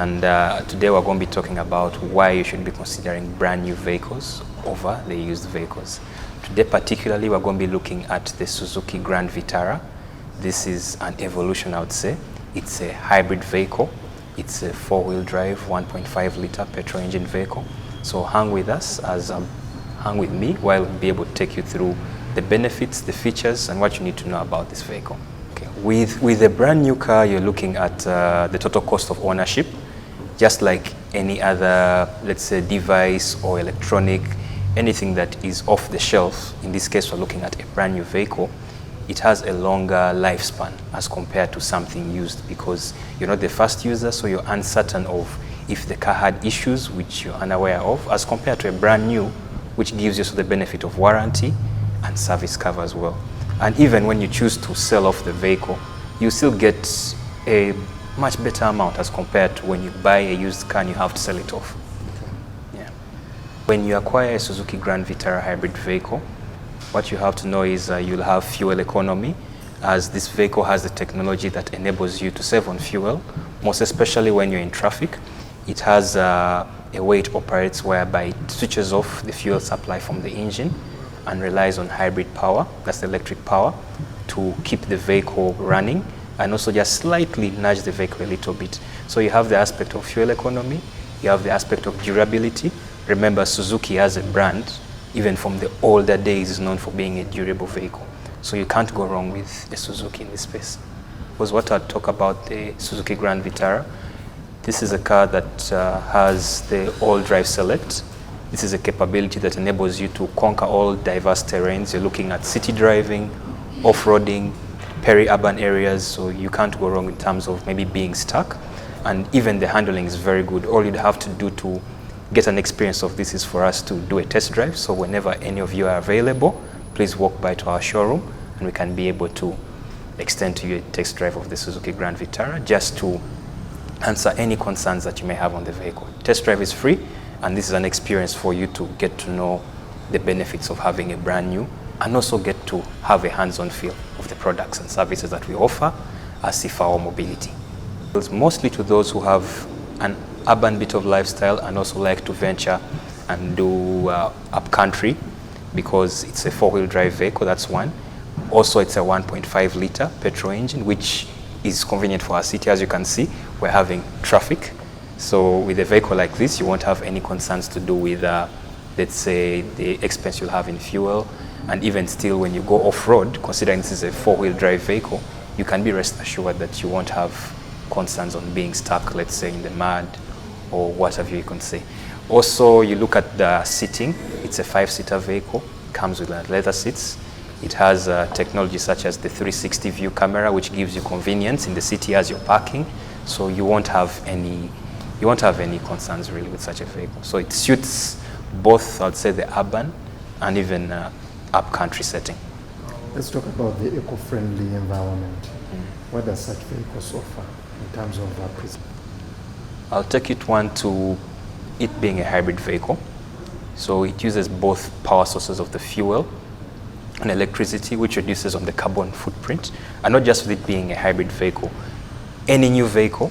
And today we're going to be talking about why you should be considering brand new vehicles over the used vehicles. Today particularly we're going to be looking at the Suzuki Grand Vitara. This is an evolution, I would say. It's a hybrid vehicle. It's a four-wheel drive, 1.5 liter petrol engine vehicle. So hang with us, hang with me, while we'll be able to take you through the benefits, the features, and what you need to know about this vehicle. Okay. With a brand new car, you're looking at the total cost of ownership, just like any other, let's say, device or electronic, anything that is off the shelf. In this case, we're looking at a brand new vehicle. It has a longer lifespan as compared to something used, because you're not the first user, so you're uncertain of if the car had issues which you're unaware of, as compared to a brand new, which gives you the benefit of warranty and service cover as well. And even when you choose to sell off the vehicle, you still get a much better amount as compared to when you buy a used car and you have to sell it off. Yeah. When you acquire a Suzuki Grand Vitara hybrid vehicle, what you have to know is you'll have fuel economy, as this vehicle has the technology that enables you to save on fuel, most especially when you're in traffic. It has a way it operates whereby it switches off the fuel supply from the engine and relies on hybrid power, that's the electric power, to keep the vehicle running and also just slightly nudge the vehicle a little bit. So you have the aspect of fuel economy, you have the aspect of durability. Remember, Suzuki as a brand, even from the older days, is known for being a durable vehicle. So you can't go wrong with a Suzuki in this space. Was what I'd talk about the Suzuki Grand Vitara. This is a car that has the all-drive select. This is a capability that enables you to conquer all diverse terrains. You're looking at city driving, off-roading, peri-urban areas, so you can't go wrong in terms of maybe being stuck. And even the handling is very good. All you'd have to do to get an experience of this is for us to do a test drive. So whenever any of you are available, please walk by to our showroom and we can be able to extend to you a test drive of the Suzuki Grand Vitara just to answer any concerns that you may have on the vehicle. Test drive is free, and this is an experience for you to get to know the benefits of having a brand new and also get to have a hands-on feel of the products and services that we offer as Vitara Mobility. It's mostly to those who have an urban bit of lifestyle and also like to venture and do upcountry, because it's a four-wheel drive vehicle, that's one. Also, it's a 1.5 liter petrol engine, which is convenient for our city. As you can see, we're having traffic. So with a vehicle like this, you won't have any concerns to do with, let's say, the expense you'll have in fuel. And even still, when you go off-road, considering this is a four-wheel drive vehicle, you can be rest assured that you won't have concerns on being stuck, let's say, in the mud or whatever you can say. Also, you look at the seating. It's a 5-seater vehicle, comes with leather seats. It has technology such as the 360 view camera, which gives you convenience in the city as you're parking. So you won't have any concerns really with such a vehicle. So it suits both, I'd say, the urban and even upcountry setting. Let's talk about the eco-friendly environment. What does such vehicles offer in terms of I'll take it one to it being a hybrid vehicle. So it uses both power sources of the fuel and electricity, which reduces on the carbon footprint. And not just with it being a hybrid vehicle. Any new vehicle,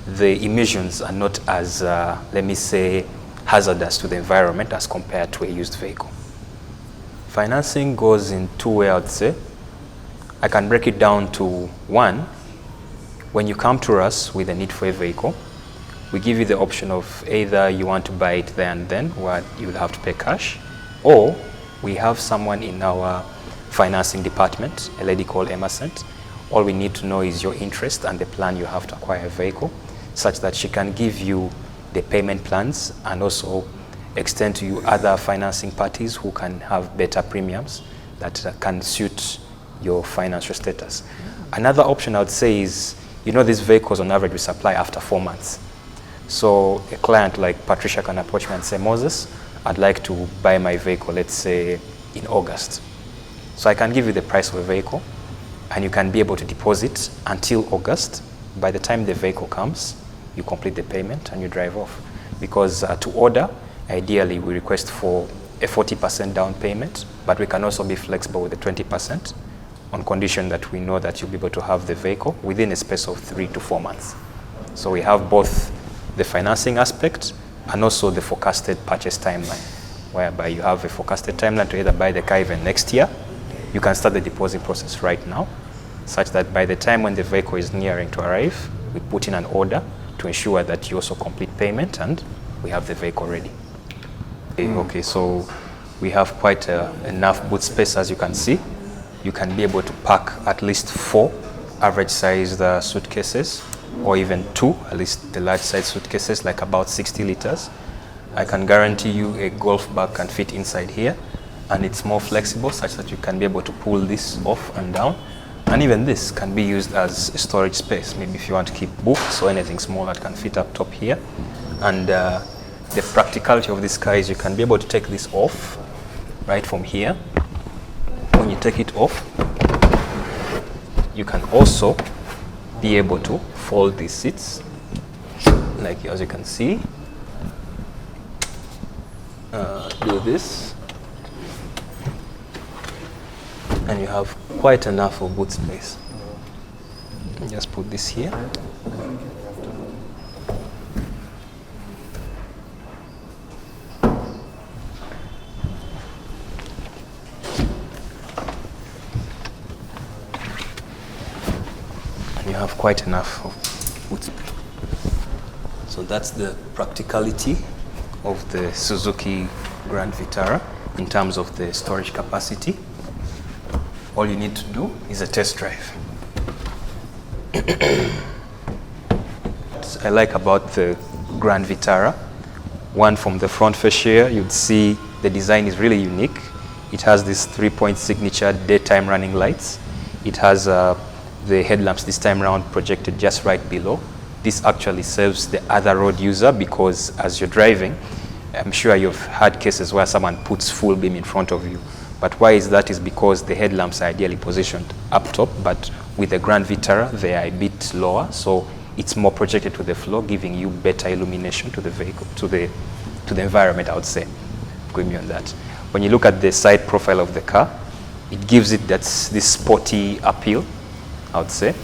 the emissions are not as, let me say, hazardous to the environment as compared to a used vehicle. Financing goes in two ways, I would say. I can break it down to one. When you come to us with a need for a vehicle, we give you the option of either you want to buy it there and then, where you will have to pay cash, or we have someone in our financing department, a lady called Emerson. All we need to know is your interest and the plan you have to acquire a vehicle, such that she can give you the payment plans and also extend to you other financing parties who can have better premiums that can suit your financial status. Another option I would say is, these vehicles on average we supply after 4 months. So a client like Patricia can approach me and say, Moses, I'd like to buy my vehicle, let's say, in August. So I can give you the price of a vehicle, and you can be able to deposit until August. By the time the vehicle comes, you complete the payment and you drive off. Because to order, ideally we request for a 40% down payment, but we can also be flexible with the 20% on condition that we know that you'll be able to have the vehicle within a space of 3 to 4 months. So we have both the financing aspect, and also the forecasted purchase timeline, whereby you have a forecasted timeline to either buy the car even next year. You can start the deposit process right now, such that by the time when the vehicle is nearing to arrive, we put in an order to ensure that you also complete payment and we have the vehicle ready. Okay, so we have quite enough boot space, as you can see. You can be able to pack at least 4 average sized suitcases, or even 2, at least the large size suitcases, like about 60 liters. I can guarantee you a golf bag can fit inside here, and it's more flexible such that you can be able to pull this off and down. And even this can be used as a storage space. Maybe if you want to keep books or anything small that can fit up top here. And the practicality of this car is you can be able to take this off right from here. When you take it off, you can also be able to fold these seats, like as you can see. Do this, and you have quite enough of boot space. Just put this here. And you have quite enough of boot space. So that's the practicality of the Suzuki Grand Vitara in terms of the storage capacity. All you need to do is a test drive. What I like about the Grand Vitara, one, from the front fascia, you'd see the design is really unique. It has this 3-point signature daytime running lights. It has the headlamps this time around projected just right below. This actually serves the other road user, because as you're driving, I'm sure you've had cases where someone puts full beam in front of you. But why is that? Is because the headlamps are ideally positioned up top, but with the Grand Vitara, they are a bit lower, so it's more projected to the floor, giving you better illumination to the vehicle, to the environment, I would say. Going beyond that, when you look at the side profile of the car, it gives it this sporty appeal, I would say.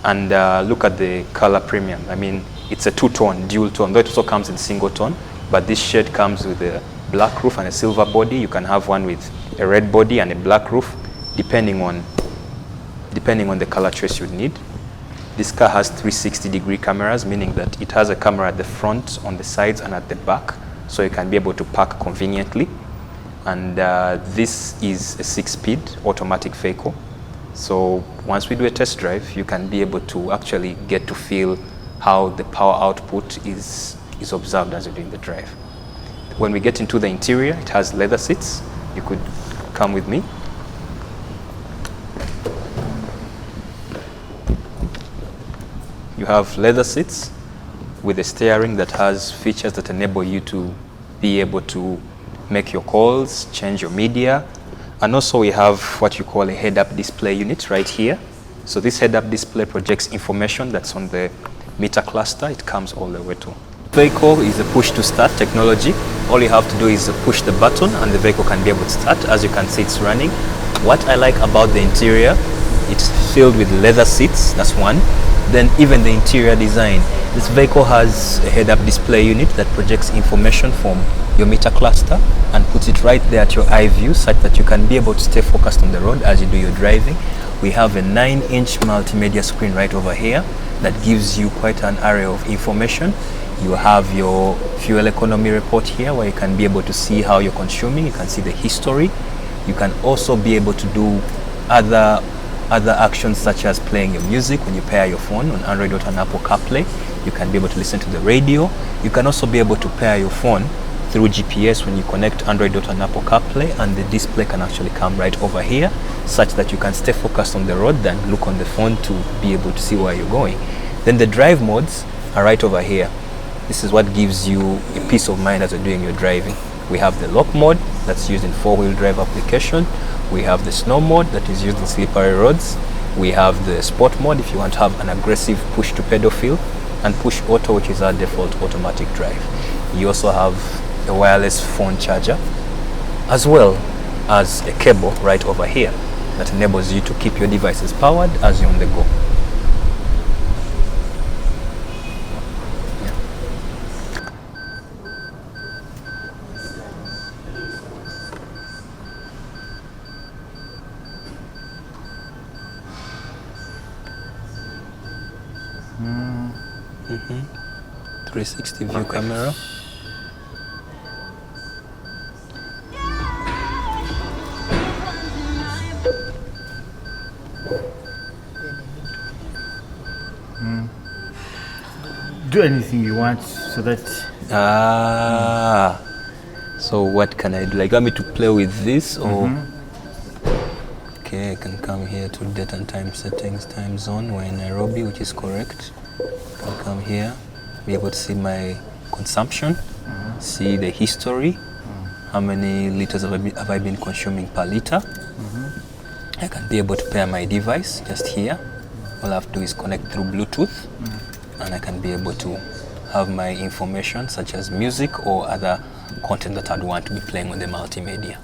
And look at the color premium. I mean, it's a 2-tone, dual tone, though it also comes in single tone, but this shade comes with a black roof and a silver body. You can have one with a red body and a black roof, depending on the color choice you need. This car has 360-degree cameras, meaning that it has a camera at the front, on the sides, and at the back, so you can be able to park conveniently. And this is a 6-speed automatic vehicle. So once we do a test drive, you can be able to actually get to feel how the power output is observed as you're doing the drive. When we get into the interior, it has leather seats. You could come with me. You have leather seats with a steering that has features that enable you to be able to make your calls, change your media. And also we have what you call a head-up display unit right here. So this head-up display projects information that's on the meter cluster. It comes all the way to. Vehicle is a push-to-start technology. All you have to do is push the button and the vehicle can be able to start. As you can see, it's running. What I like about the interior, it's filled with leather seats, that's one. Then even the interior design. This vehicle has a head-up display unit that projects information from your meter cluster and puts it right there at your eye view, such that you can be able to stay focused on the road as you do your driving. We have a 9-inch multimedia screen right over here that gives you quite an array of information. You have your fuel economy report here, where you can be able to see how you're consuming. You can see the history. You can also be able to do other actions, such as playing your music when you pair your phone on Android Auto and Apple CarPlay. You can be able to listen to the radio. You can also be able to pair your phone through GPS when you connect Android Auto and Apple CarPlay, and the display can actually come right over here, such that you can stay focused on the road than look on the phone to be able to see where you're going. Then the drive modes are right over here. This is what gives you a peace of mind as you're doing your driving. We have the lock mode that's used in 4-wheel drive application. We have the snow mode that is used in slippery roads. We have the sport mode if you want to have an aggressive push to pedal feel, and push auto, which is our default automatic drive. You also have a wireless phone charger, as well as a cable right over here that enables you to keep your devices powered as you're on the go. 360 view camera. Do anything you want so that... So what can I do? Like, you want me to play with this or? Okay, I can come here to date and time settings, time zone. We're in Nairobi, which is correct. I can come here, be able to see my consumption, see the history, how many liters have I been consuming per liter. I can be able to pair my device just here. All I have to do is connect through Bluetooth, and I can be able to have my information such as music or other content that I'd want to be playing on the multimedia.